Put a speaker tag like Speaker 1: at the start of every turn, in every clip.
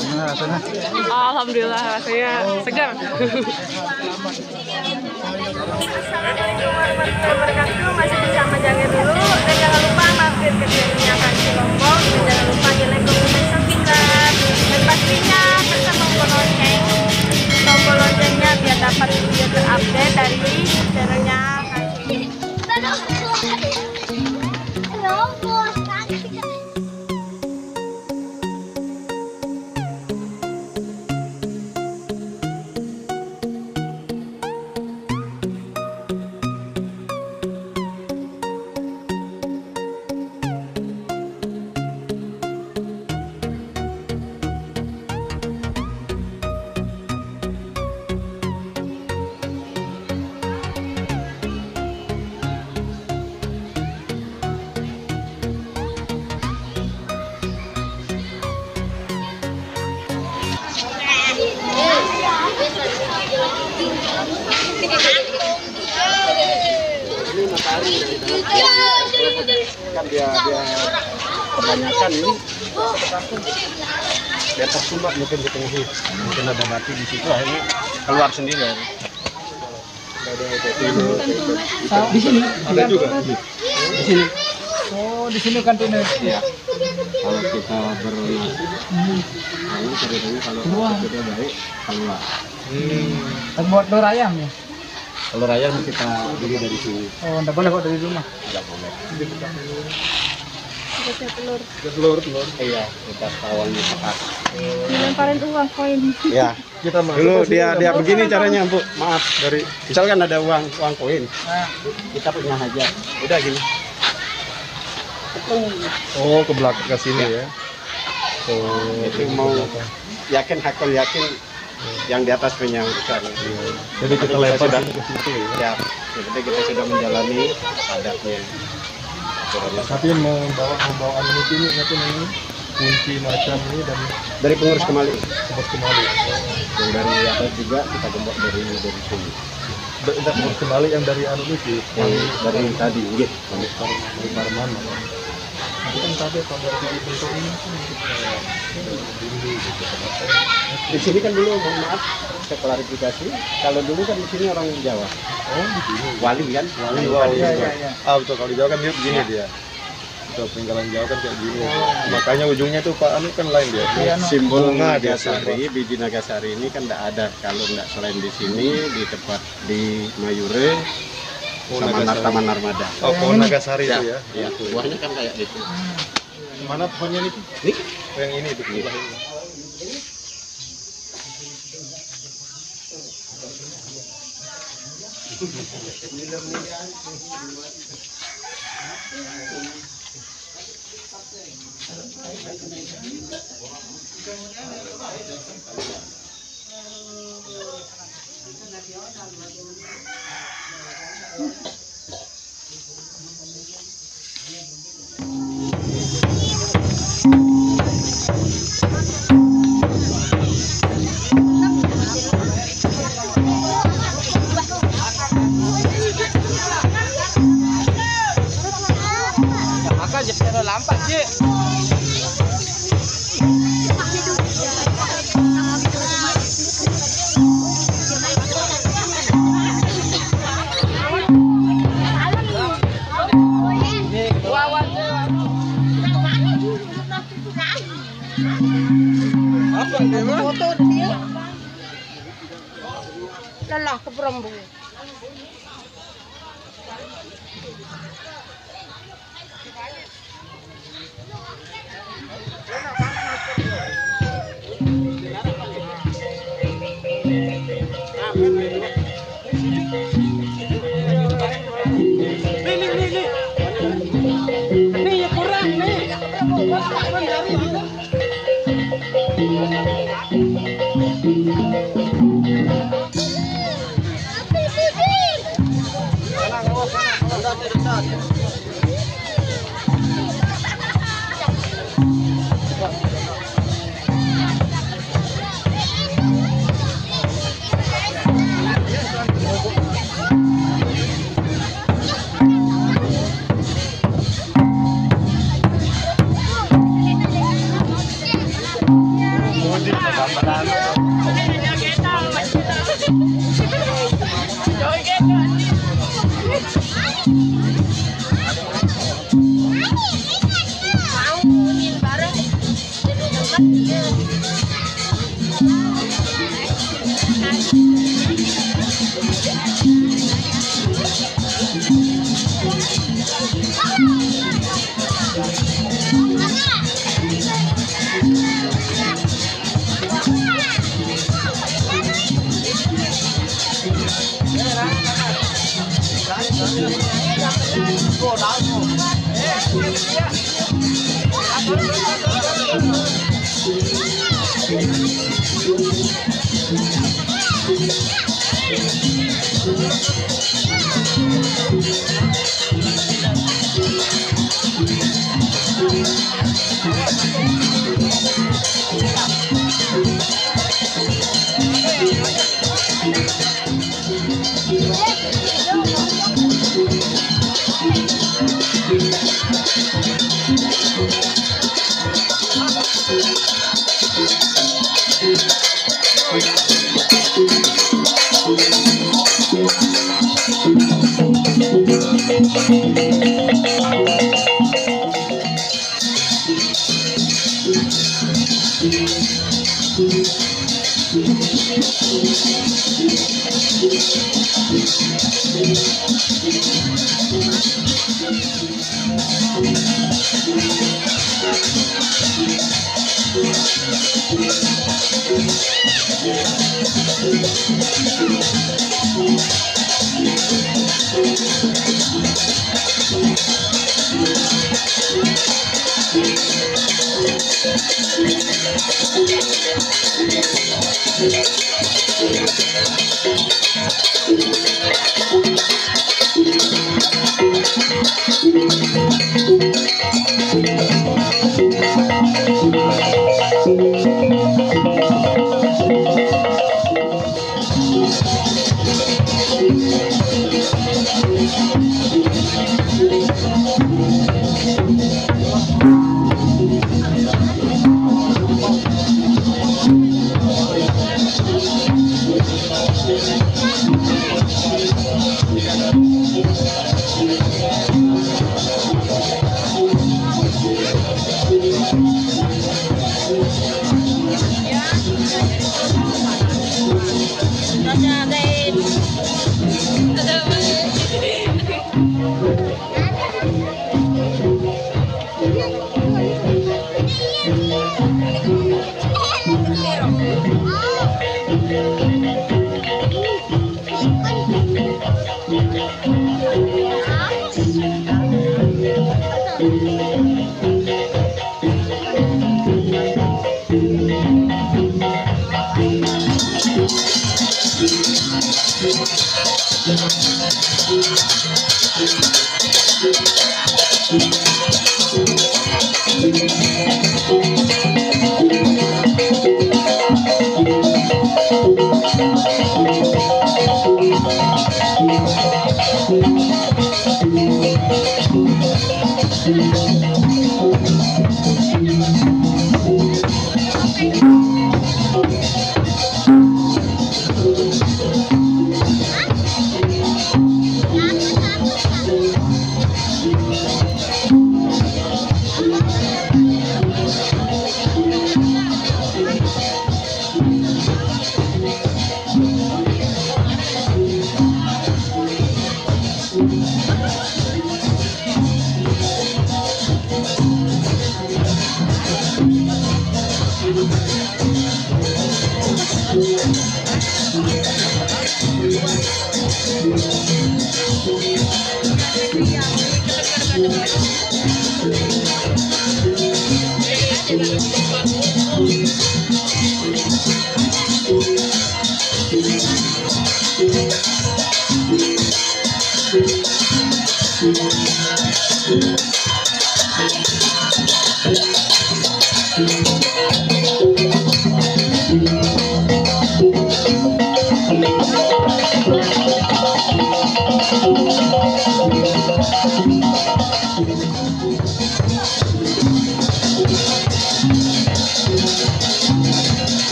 Speaker 1: Gimana rasanya?
Speaker 2: Alhamdulillah rasanya segar.
Speaker 3: Assalamualaikum warahmatullahi wabarakatuh. Masih bersama Jange dulu. Dan jangan lupa mampir ke channelnya Kaki Lombok. Dan jangan lupa di like, komen, dan subscribe. Dan pastinya tekan tombol lonceng. Tombol loncengnya biar dapat video terupdate dari channelnya Kaki.
Speaker 1: Kan dia kebanyakan ini dia tersumbat mungkin di tengah, mungkin ada batu di situ, akhirnya keluar sendiri.
Speaker 4: Di sini
Speaker 1: Ada juga
Speaker 4: di sini. Oh, di sini kantinnya.
Speaker 1: ya. Kalau kita kalau ceritanya kalau kita baik keluar.
Speaker 4: Buat telur ayam ya.
Speaker 1: Telur ayam kita beli dari sini.
Speaker 4: Oh, enggak boleh kok dari rumah.
Speaker 1: Tidak boleh.
Speaker 3: Telur.
Speaker 1: Telur. Iya, kita awalnya bekas.
Speaker 3: Dilemparin uang koin.
Speaker 1: Ya, kita dulu dia begini caranya, Bu. Maaf, dari misalkan ada uang koin. Kita punya hajat. Udah gini.
Speaker 5: Oh, ke belakang ke sini ya.
Speaker 1: Oh, itu mau yakin hakul yakin yang di atas punya besar.
Speaker 5: Jadi kita lempar
Speaker 1: sudah
Speaker 5: sini ke situ ya.
Speaker 1: ya. Jadi kita sudah menjalani adatnya.
Speaker 5: Tapi membawa ini nanti ini kunci macam ini dan
Speaker 1: Dari pengurus kembali.
Speaker 5: sebut kembali.
Speaker 1: Yang dari atas juga kita gembok dari sini.
Speaker 5: Tidak sebut kembali yang dari anu itu.
Speaker 1: Yang dari tadi, gitu.
Speaker 5: Dari Parman. Tapi kan tadi kalau dari bentuk ini kan dulu gitu.
Speaker 1: Di sini kan dulu, mohon maaf, saya klarifikasi. Kalau dulu kan di sini orang Jawa.
Speaker 5: Oh, di sini.
Speaker 1: Wali kan? Wali.
Speaker 4: Iya.
Speaker 5: Ah, betul, kalau di Jawa kan dia begini dia. Betul, peninggalan Jawa kan kayak gini. Makanya ujungnya tuh Pak Anu kan lain dia.
Speaker 1: Simbol
Speaker 5: Bunga dia,
Speaker 1: Nagasari, biji Nagasari ini kan tidak ada kalau nggak selain di sini, di tempat di Mayure, sama
Speaker 5: Nagasari.
Speaker 1: Taman Narmada.
Speaker 5: Oh, pohon Nagasari itu ya.
Speaker 1: Ya, buahnya kan kayak gitu.
Speaker 5: Mana pohonnya itu?
Speaker 1: Nih,
Speaker 5: Yang ini itu.
Speaker 1: Iya.
Speaker 4: Maka jadi lampak, Cik.
Speaker 3: Foto dia. Lelah ke Perembung.
Speaker 4: Nih kurang nih.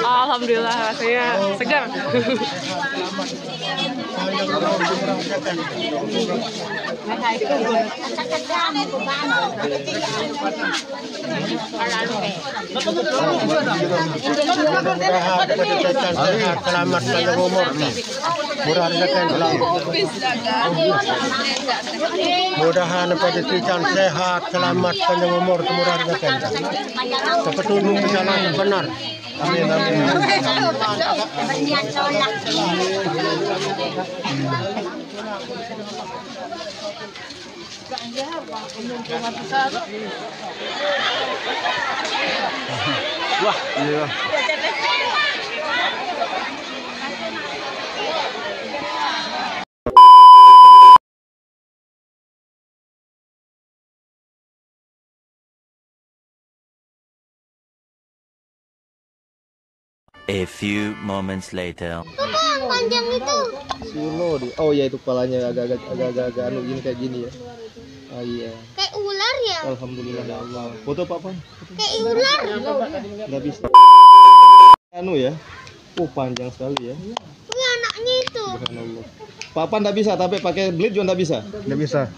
Speaker 2: Alhamdulillah rasanya segar.
Speaker 1: Selamat panjang umur, murah rezekan, mudahan pendidikan sehat, selamat panjang umur, murah rezekan, sepetunjuk jalan yang benar. Amin, amin. Wah, iya.
Speaker 6: A few moments later.
Speaker 3: Itu yang panjang itu.
Speaker 5: Silo di. Oh ya itu kepalanya agak anu gini kayak gini ya. Ah iya.
Speaker 3: Kayak ular ya?
Speaker 5: Alhamdulillah ya Allah. Foto Pak Pan?
Speaker 3: Kayak ular.
Speaker 5: Nggak bisa. Anu ya. Oh panjang sekali ya.
Speaker 3: Ini anaknya itu.
Speaker 5: Subhanallah. Pak Pan nggak bisa tapi pakai blade juga nggak bisa. Nggak bisa.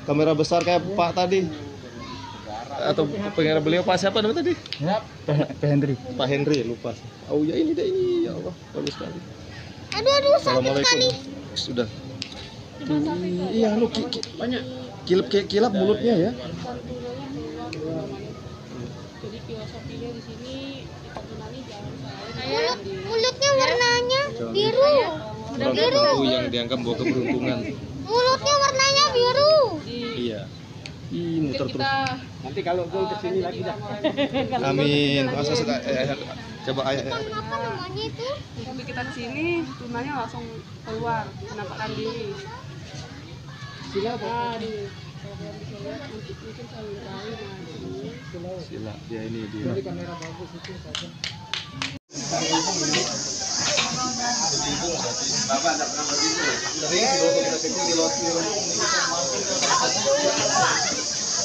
Speaker 5: Kamera besar kayak Pak tadi. Atau pengen beliau Pak siapa namanya tadi? Ya, Pak Henry. Pak Henry lupa. Oh ya ini deh ini ya Allah bagus sekali.
Speaker 3: Aduh sakit sekali.
Speaker 5: Sudah. Iya lu banyak kilap mulutnya ya.
Speaker 2: Jadi filosofinya di sini kita kenali jangan
Speaker 3: Mulutnya warnanya biru.
Speaker 5: salah satu yang dianggap bawa keberuntungan.
Speaker 3: Mulutnya warnanya biru.
Speaker 5: Iya. Ih, muter terus.
Speaker 1: Nanti kalau gue kesini lagi dah.
Speaker 5: Amin. Masa coba ayah.
Speaker 3: Apa namanya itu?
Speaker 2: Waktu kita kesini, tunanya langsung keluar, menampakkan diri.
Speaker 1: Sila apa?
Speaker 2: Nah, di kalau kalian bisa lihat, mungkin sambil kali nah di
Speaker 5: Sila, dia ini dia.
Speaker 1: Dari kamera bagus itu saja.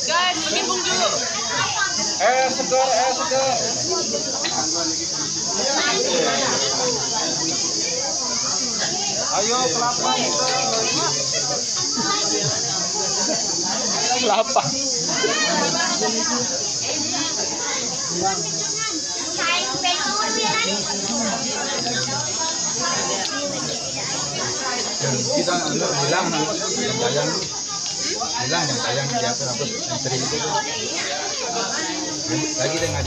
Speaker 2: guys, bimbung dulu.
Speaker 5: Segar. Ayo kelapa. Kelapa.
Speaker 4: Kita bilang yang tayang di atas apa yang sering itu lagi dengan